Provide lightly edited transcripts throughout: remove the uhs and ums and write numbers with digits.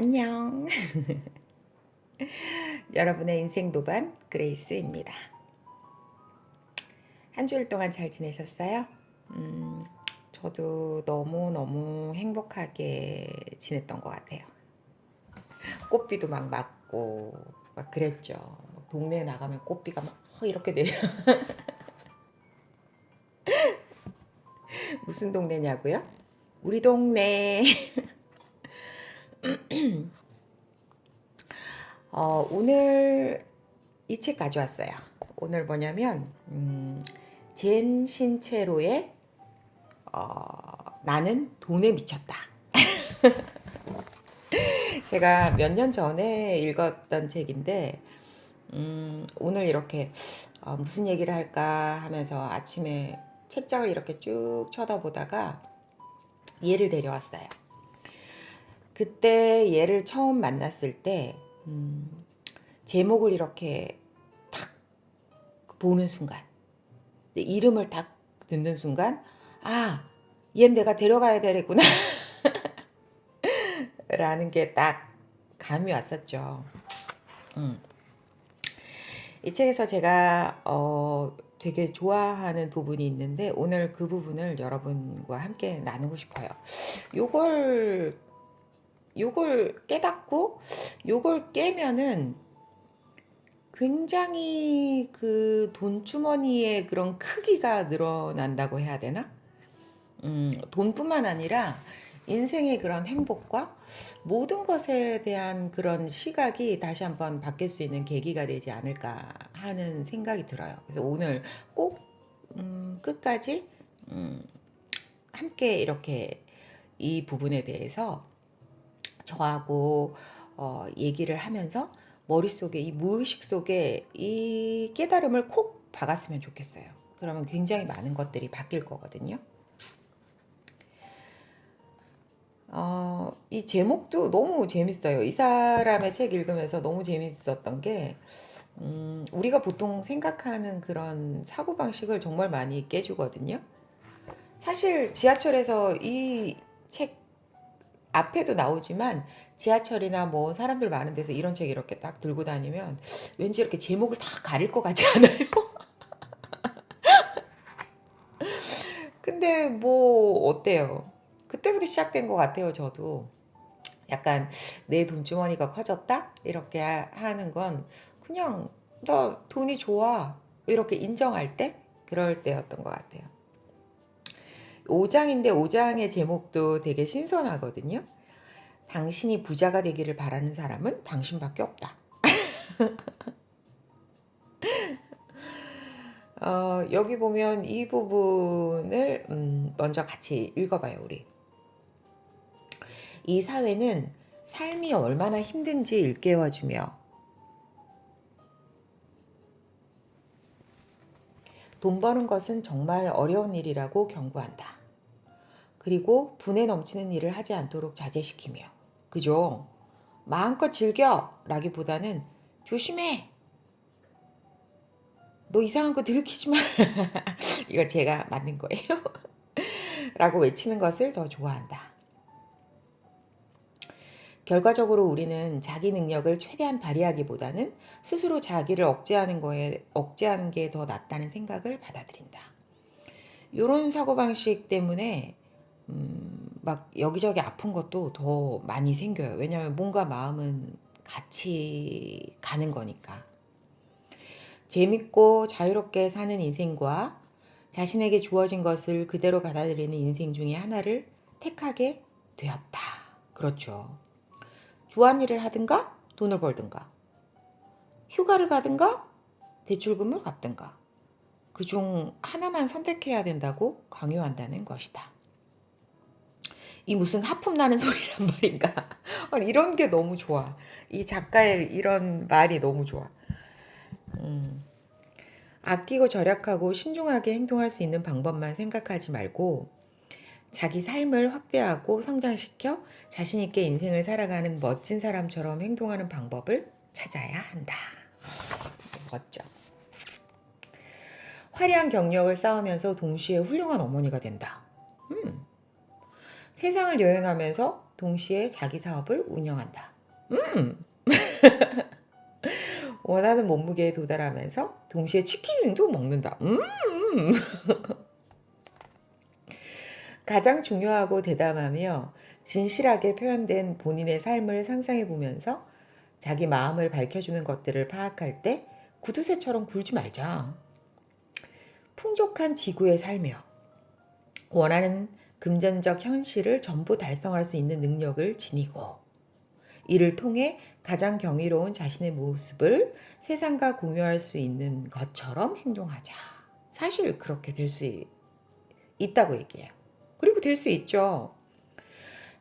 안녕. 여러분의 인생 도반 그레이스입니다. 한 주일 동안 잘 지내셨어요? 저도 너무너무 행복하게 지냈던 것 같아요. 꽃비도 막 맞고 막 그랬죠. 동네에 나가면 꽃비가 막 이렇게 내려. 무슨 동네냐고요? 우리 동네. 오늘 이 책 가져왔어요. 오늘 뭐냐면 젠 신체로의 나는 돈에 미쳤다. 제가 몇 년 전에 읽었던 책인데 오늘 이렇게 무슨 얘기를 할까 하면서 아침에 책장을 이렇게 쭉 쳐다보다가 얘를 데려왔어요. 그때 얘를 처음 만났을 때 제목을 이렇게 탁 보는 순간, 이름을 딱 듣는 순간, 아, 얘는 내가 데려가야 되겠구나 라는 게 딱 감이 왔었죠. 이 책에서 제가 되게 좋아하는 부분이 있는데 오늘 그 부분을 여러분과 함께 나누고 싶어요. 요걸 깨닫고 요걸 깨면은 굉장히 그 돈주머니의 그런 크기가 늘어난다고 해야 되나? 돈뿐만 아니라 인생의 그런 행복과 모든 것에 대한 그런 시각이 다시 한번 바뀔 수 있는 계기가 되지 않을까 하는 생각이 들어요. 그래서 오늘 꼭 끝까지 함께 이렇게 이 부분에 대해서 저하고 얘기를 하면서 머릿속에 이 무의식 속에 이 깨달음을 콕 박았으면 좋겠어요. 그러면 굉장히 많은 것들이 바뀔 거거든요. 이 제목도 너무 재밌어요. 이 사람의 책 읽으면서 너무 재밌었던 게 우리가 보통 생각하는 그런 사고방식을 정말 많이 깨주거든요. 사실 지하철에서 이 책 앞에도 나오지만 지하철이나 뭐 사람들 많은 데서 이런 책 이렇게 딱 들고 다니면 왠지 이렇게 제목을 다 가릴 것 같지 않아요? 근데 뭐 어때요? 그때부터 시작된 것 같아요, 저도. 약간 내 돈주머니가 커졌다? 이렇게 하는 건 그냥 나 돈이 좋아. 이렇게 인정할 때? 그럴 때였던 것 같아요. 5장인데 5장의 제목도 되게 신선하거든요. 당신이 부자가 되기를 바라는 사람은 당신밖에 없다. 여기 보면 이 부분을 먼저 같이 읽어봐요, 우리. 이 사회는 삶이 얼마나 힘든지 일깨워주며 돈 버는 것은 정말 어려운 일이라고 경고한다. 그리고 분에 넘치는 일을 하지 않도록 자제시키며, 그죠? 마음껏 즐겨! 라기보다는 조심해! 너 이상한 거 들키지 마! 이거 제가 만든 거예요. 라고 외치는 것을 더 좋아한다. 결과적으로 우리는 자기 능력을 최대한 발휘하기보다는 스스로 자기를 억제하는 게 더 낫다는 생각을 받아들인다. 이런 사고방식 때문에 막 여기저기 아픈 것도 더 많이 생겨요. 왜냐하면 몸과 마음은 같이 가는 거니까. 재밌고 자유롭게 사는 인생과 자신에게 주어진 것을 그대로 받아들이는 인생 중에 하나를 택하게 되었다. 그렇죠. 좋아하는 일을 하든가 돈을 벌든가 휴가를 가든가 대출금을 갚든가 그중 하나만 선택해야 된다고 강요한다는 것이다. 이 무슨 하품 나는 소리란 말인가. 이런 게 너무 좋아. 이 작가의 이런 말이 너무 좋아. 아끼고 절약하고 신중하게 행동할 수 있는 방법만 생각하지 말고 자기 삶을 확대하고 성장시켜 자신 있게 인생을 살아가는 멋진 사람처럼 행동하는 방법을 찾아야 한다. 멋져. 화려한 경력을 쌓으면서 동시에 훌륭한 어머니가 된다. 세상을 여행하면서 동시에 자기 사업을 운영한다. 원하는 몸무게에 도달하면서 동시에 치킨도 먹는다. 가장 중요하고 대담하며 진실하게 표현된 본인의 삶을 상상해 보면서 자기 마음을 밝혀주는 것들을 파악할 때 구두쇠처럼 굴지 말자. 풍족한 지구에 살며 원하는 금전적 현실을 전부 달성할 수 있는 능력을 지니고 이를 통해 가장 경이로운 자신의 모습을 세상과 공유할 수 있는 것처럼 행동하자. 사실 그렇게 될 수 있다고 얘기해요. 그리고 될 수 있죠.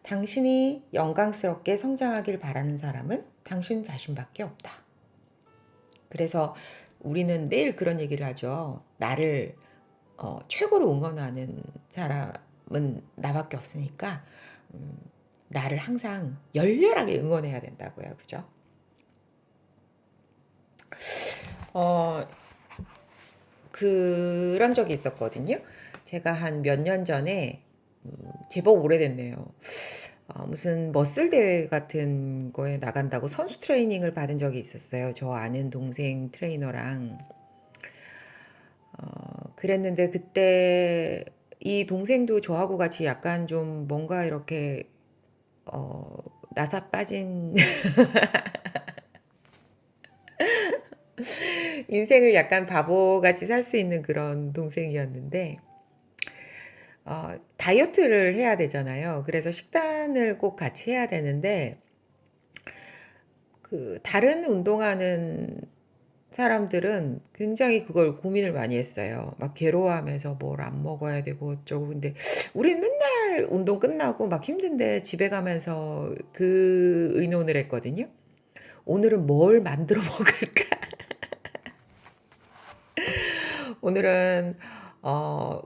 당신이 영광스럽게 성장하길 바라는 사람은 당신 자신밖에 없다. 그래서 우리는 매일 그런 얘기를 하죠. 나를 최고로 응원하는 사람은 나밖에 없으니까 나를 항상 열렬하게 응원해야 된다고요. 그죠? 그런 적이 있었거든요. 제가 한 몇 년 전에 제법 오래됐네요. 무슨 머슬 대회 같은 거에 나간다고 선수 트레이닝을 받은 적이 있었어요. 저 아는 동생 트레이너랑. 그랬는데 그때 이 동생도 저하고 같이 약간 좀 뭔가 이렇게 나사 빠진 인생을 약간 바보같이 살 수 있는 그런 동생이었는데 다이어트를 해야 되잖아요. 그래서 식단을 꼭 같이 해야 되는데 그 다른 운동하는 사람들은 굉장히 그걸 고민을 많이 했어요. 막 괴로워하면서 뭘 안 먹어야 되고 어쩌고. 근데 우리는 맨날 운동 끝나고 막 힘든데 집에 가면서 그 의논을 했거든요. 오늘은 뭘 만들어 먹을까? 오늘은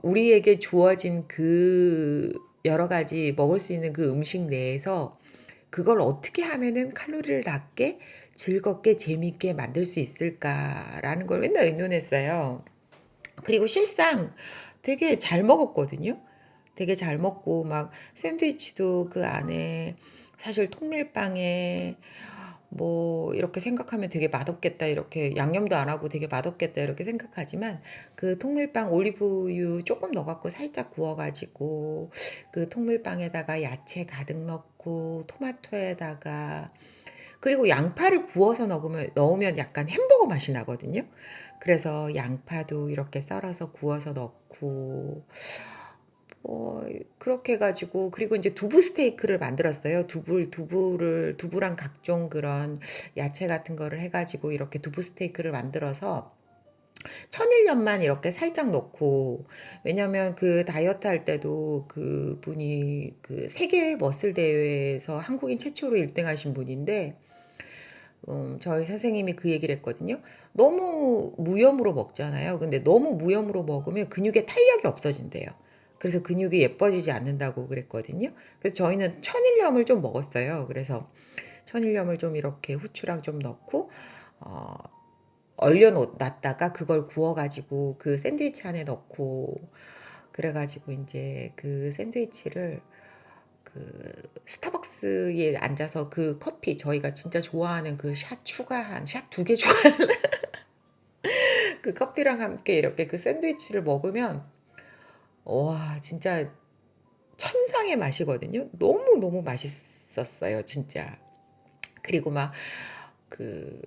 우리에게 주어진 그 여러 가지 먹을 수 있는 그 음식 내에서 그걸 어떻게 하면은 칼로리를 낮게 즐겁게 재밌게 만들 수 있을까라는 걸 맨날 의논했어요. 그리고 실상 되게 잘 먹었거든요. 되게 잘 먹고 막 샌드위치도 그 안에 사실 통밀빵에 뭐 이렇게 생각하면 되게 맛없겠다 이렇게 양념도 안 하고 되게 맛없겠다 이렇게 생각하지만 그 통밀빵 올리브유 조금 넣어갖고 살짝 구워가지고 그 통밀빵에다가 야채 가득 넣고 토마토에다가 그리고 양파를 구워서 넣으면 약간 햄버거 맛이 나거든요. 그래서 양파도 이렇게 썰어서 구워서 넣고 그렇게 해가지고 그리고 이제 두부 스테이크를 만들었어요. 두부랑 각종 그런 야채 같은 거를 해가지고 이렇게 두부 스테이크를 만들어서 천일염만 이렇게 살짝 넣고 왜냐면 그 다이어트 할 때도 그 분이 그 세계 머슬 대회에서 한국인 최초로 1등 하신 분인데 저희 선생님이 그 얘기를 했거든요. 너무 무염으로 먹잖아요. 근데 너무 무염으로 먹으면 근육에 탄력이 없어진대요. 그래서 근육이 예뻐지지 않는다고 그랬거든요. 그래서 저희는 천일염을 좀 먹었어요. 그래서 천일염을 좀 이렇게 후추랑 좀 넣고 어, 얼려놨다가 그걸 구워가지고 그 샌드위치 안에 넣고 그래가지고 이제 그 샌드위치를 그 스타벅스에 앉아서 그 커피 저희가 진짜 좋아하는 그 샷 추가한 샷 두 개 추가한 그 커피랑 함께 이렇게 그 샌드위치를 먹으면 와 진짜 천상의 맛이거든요. 너무너무 맛있었어요, 진짜. 그리고 막 그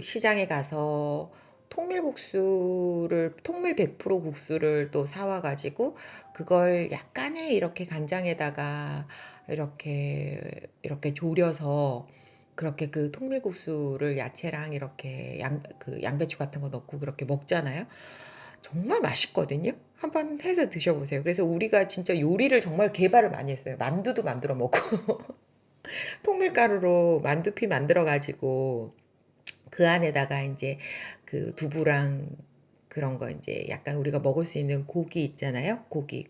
시장에 가서 통밀 100% 국수를 또 사와 가지고 그걸 약간의 이렇게 간장에다가 이렇게 졸여서 그렇게 그 통밀국수를 야채랑 이렇게 그 양배추 같은 거 넣고 그렇게 먹잖아요. 정말 맛있거든요. 한번 해서 드셔보세요. 그래서 우리가 진짜 요리를 정말 개발을 많이 했어요. 만두도 만들어 먹고 통밀가루로 만두피 만들어 가지고 그 안에다가 이제 그 두부랑 그런 거 이제 약간 우리가 먹을 수 있는 고기 있잖아요. 고기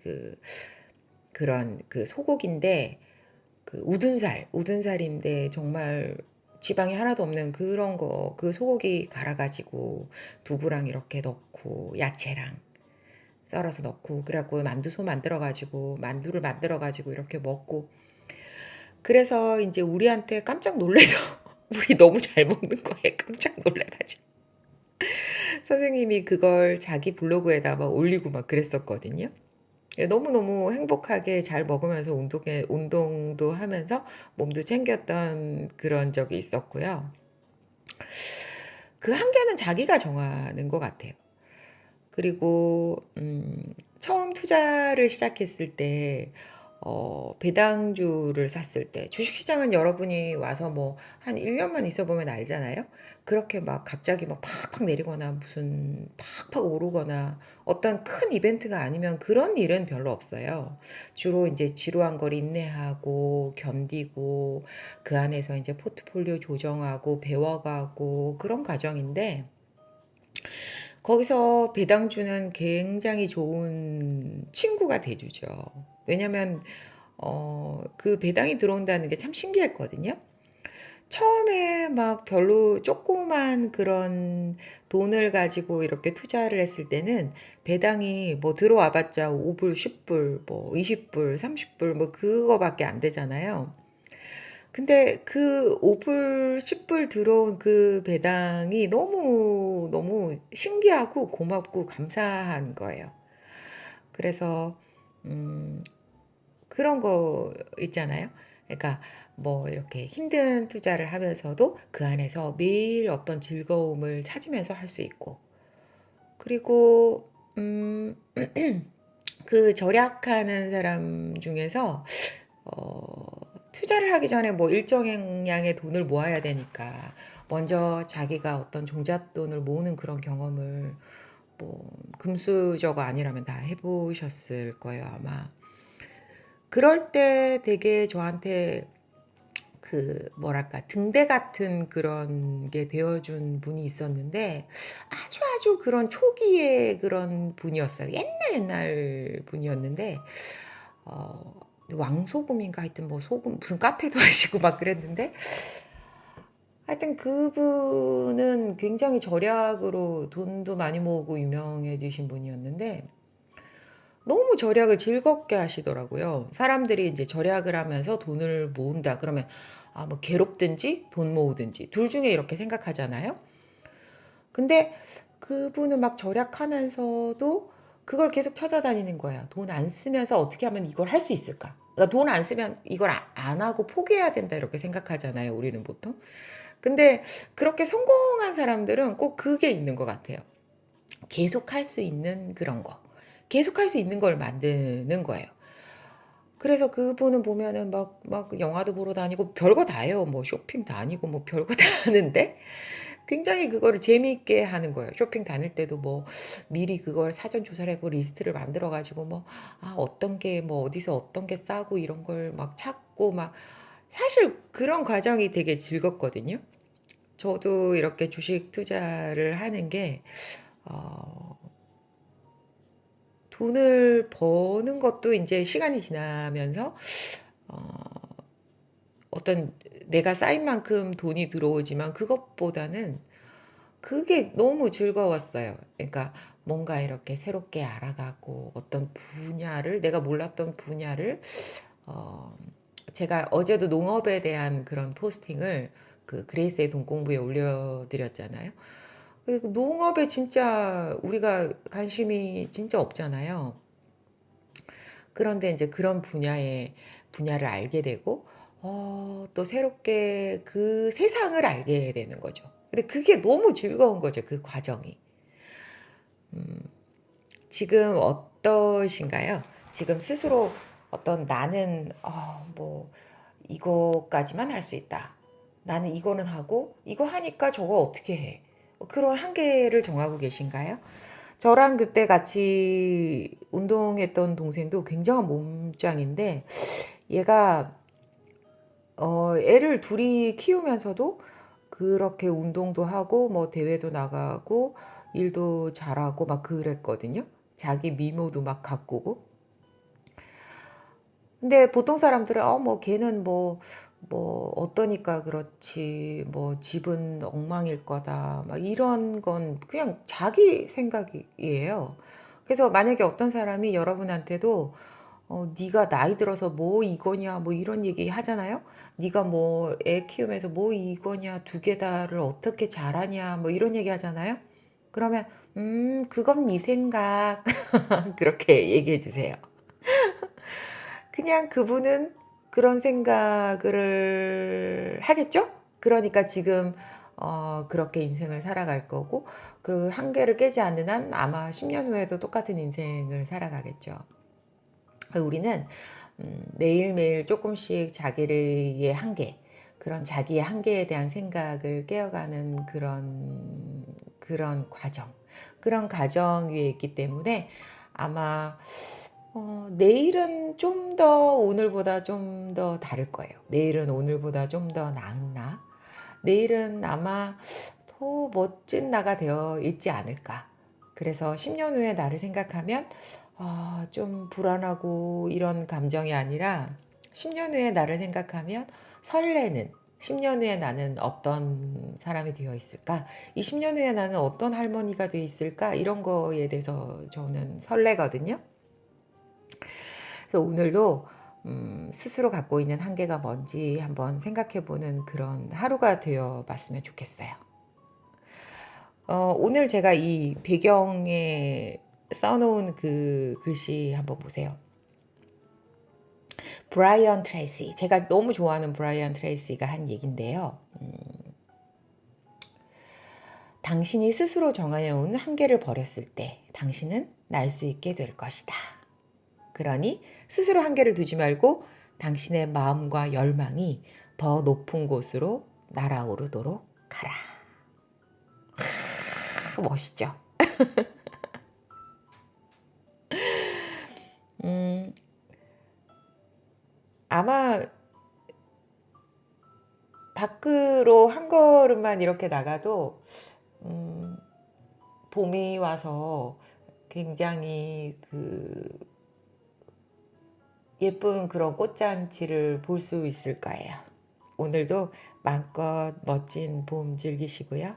그런 그 소고기인데 그 우둔살인데 정말 지방이 하나도 없는 그런 거 그 소고기 갈아가지고 두부랑 이렇게 넣고 야채랑 썰어서 넣고 그래갖고 만두소 만들어가지고 만두를 만들어가지고 이렇게 먹고 그래서 이제 우리한테 깜짝 놀래서 우리 너무 잘 먹는 거에 깜짝 놀래가지고 선생님이 그걸 자기 블로그에다 막 올리고 막 그랬었거든요. 예, 너무너무 행복하게 잘 먹으면서 운동도 하면서 몸도 챙겼던 그런 적이 있었고요. 그 한계는 자기가 정하는 것 같아요. 그리고 처음 투자를 시작했을 때 배당주를 샀을 때 주식시장은 여러분이 와서 뭐 한 1년만 있어 보면 알잖아요. 그렇게 막 갑자기 막 팍팍 내리거나 무슨 팍팍 오르거나 어떤 큰 이벤트가 아니면 그런 일은 별로 없어요. 주로 이제 지루한 걸 인내하고 견디고 그 안에서 이제 포트폴리오 조정하고 배워가고 그런 과정인데 거기서 배당주는 굉장히 좋은 친구가 돼주죠. 왜냐면 그 배당이 들어온다는 게 참 신기했거든요. 처음에 막 별로 조그만 그런 돈을 가지고 이렇게 투자를 했을 때는 배당이 뭐 들어와봤자 5불, 10불, 뭐 20불, 30불 뭐 그거밖에 안 되잖아요. 근데 그 5불, 10불 들어온 그 배당이 너무 신기하고 고맙고 감사한 거예요. 그래서 음, 그런 거 있잖아요. 그러니까 뭐 이렇게 힘든 투자를 하면서도 그 안에서 매일 어떤 즐거움을 찾으면서 할 수 있고 그리고 그 절약하는 사람 중에서 투자를 하기 전에 뭐 일정량의 돈을 모아야 되니까 먼저 자기가 어떤 종잣돈을 모으는 그런 경험을 뭐 금수저가 아니라면 다 해보셨을 거예요, 아마. 그럴 때 되게 저한테 그 뭐랄까 등대 같은 그런 게 되어준 분이 있었는데 아주 그런 초기의 그런 분이었어요. 옛날 분이었는데 어, 왕소금인가 하여튼 뭐 소금 무슨 카페도 하시고 막 그랬는데 하여튼 그분은 굉장히 절약으로 돈도 많이 모으고 유명해지신 분이었는데 너무 절약을 즐겁게 하시더라고요. 사람들이 이제 절약을 하면서 돈을 모은다 그러면 아, 뭐 괴롭든지 돈 모으든지 둘 중에 이렇게 생각하잖아요. 근데 그분은 막 절약하면서도 그걸 계속 찾아다니는 거예요. 돈 안 쓰면서 어떻게 하면 이걸 할 수 있을까? 그러니까 돈 안 쓰면 이걸 안 하고 포기해야 된다 이렇게 생각하잖아요. 우리는 보통. 근데 그렇게 성공한 사람들은 꼭 그게 있는 것 같아요. 계속 할 수 있는 그런 거. 계속 할 수 있는 걸 만드는 거예요. 그래서 그분은 보면은 막 영화도 보러 다니고 별거 다 해요. 뭐 쇼핑 다니고 뭐 별거 다 하는데 굉장히 그거를 재미있게 하는 거예요. 쇼핑 다닐 때도 뭐 미리 그걸 사전 조사를 하고 리스트를 만들어 가지고 뭐 아, 어떤 게 뭐 어디서 어떤 게 싸고 이런 걸 막 찾고 막 사실 그런 과정이 되게 즐겁거든요. 저도 이렇게 주식 투자를 하는 게 어, 돈을 버는 것도 이제 시간이 지나면서 어, 어떤 내가 쌓인 만큼 돈이 들어오지만 그것보다는 그게 너무 즐거웠어요. 그러니까 뭔가 이렇게 새롭게 알아가고 어떤 분야를 내가 몰랐던 분야를 어, 제가 어제도 농업에 대한 그런 포스팅을 그 그레이스의 돈 공부에 올려드렸잖아요. 그리고 농업에 진짜 우리가 관심이 진짜 없잖아요. 그런데 이제 그런 분야를 알게 되고, 또 새롭게 그 세상을 알게 되는 거죠. 근데 그게 너무 즐거운 거죠, 그 과정이. 지금 어떠신가요? 지금 스스로 어떤 나는, 뭐, 이거까지만 할 수 있다. 나는 이거는 하고, 이거 하니까 저거 어떻게 해? 그런 한계를 정하고 계신가요? 저랑 그때 같이 운동했던 동생도 굉장한 몸짱인데, 얘가 애를 둘이 키우면서도 그렇게 운동도 하고 뭐 대회도 나가고 일도 잘하고 막 그랬거든요. 자기 미모도 막 가꾸고. 근데 보통 사람들은 뭐 걔는 뭐 어떠니까 그렇지 뭐 집은 엉망일 거다 막 이런 건 그냥 자기 생각이에요. 그래서 만약에 어떤 사람이 여러분한테도 네가 나이 들어서 뭐 이거냐 뭐 이런 얘기 하잖아요. 네가 뭐 애 키우면서 뭐 이거냐 두 개 다를 어떻게 잘하냐 뭐 이런 얘기 하잖아요. 그러면 그건 네 생각 그렇게 얘기해 주세요. 그냥 그분은 그런 생각을 하겠죠? 그러니까 지금 그렇게 인생을 살아갈 거고 그 한계를 깨지 않는 한 아마 10년 후에도 똑같은 인생을 살아가겠죠. 우리는 매일매일 조금씩 자기의 한계, 그런 자기의 한계에 대한 생각을 깨어가는 그런 과정, 그런 과정 위에 있기 때문에 아마 내일은 좀 더 오늘보다 좀 더 다를 거예요. 내일은 오늘보다 좀 더 나은 나. 내일은 아마 더 멋진 나가 되어 있지 않을까. 그래서 10년 후의 나를 생각하면 좀 불안하고 이런 감정이 아니라 10년 후의 나를 생각하면 설레는 10년 후에 나는 어떤 사람이 되어 있을까? 이 10년 후에 나는 어떤 할머니가 되어 있을까? 이런 거에 대해서 저는 설레거든요. 그래서 오늘도 스스로 갖고 있는 한계가 뭔지 한번 생각해보는 그런 하루가 되어 봤으면 좋겠어요. 오늘 제가 이 배경에 써놓은 그 글씨 한번 보세요. 브라이언 트레이시, 제가 너무 좋아하는 브라이언 트레이시가 한 얘긴데요. 당신이 스스로 정해놓은 한계를 버렸을 때 당신은 날 수 있게 될 것이다. 그러니 스스로 한계를 두지 말고 당신의 마음과 열망이 더 높은 곳으로 날아오르도록 가라. 멋있죠? 음, 아마 밖으로 한 걸음만 이렇게 나가도 봄이 와서 굉장히 예쁜 그런 꽃잔치를 볼 수 있을 거예요. 오늘도 마음껏 멋진 봄 즐기시고요.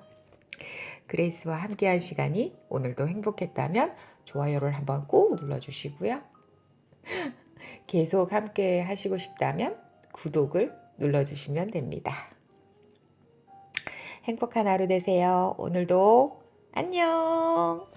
그레이스와 함께한 시간이 오늘도 행복했다면 좋아요를 한번 꾹 눌러주시고요. 계속 함께 하시고 싶다면 구독을 눌러주시면 됩니다. 행복한 하루 되세요. 오늘도 안녕.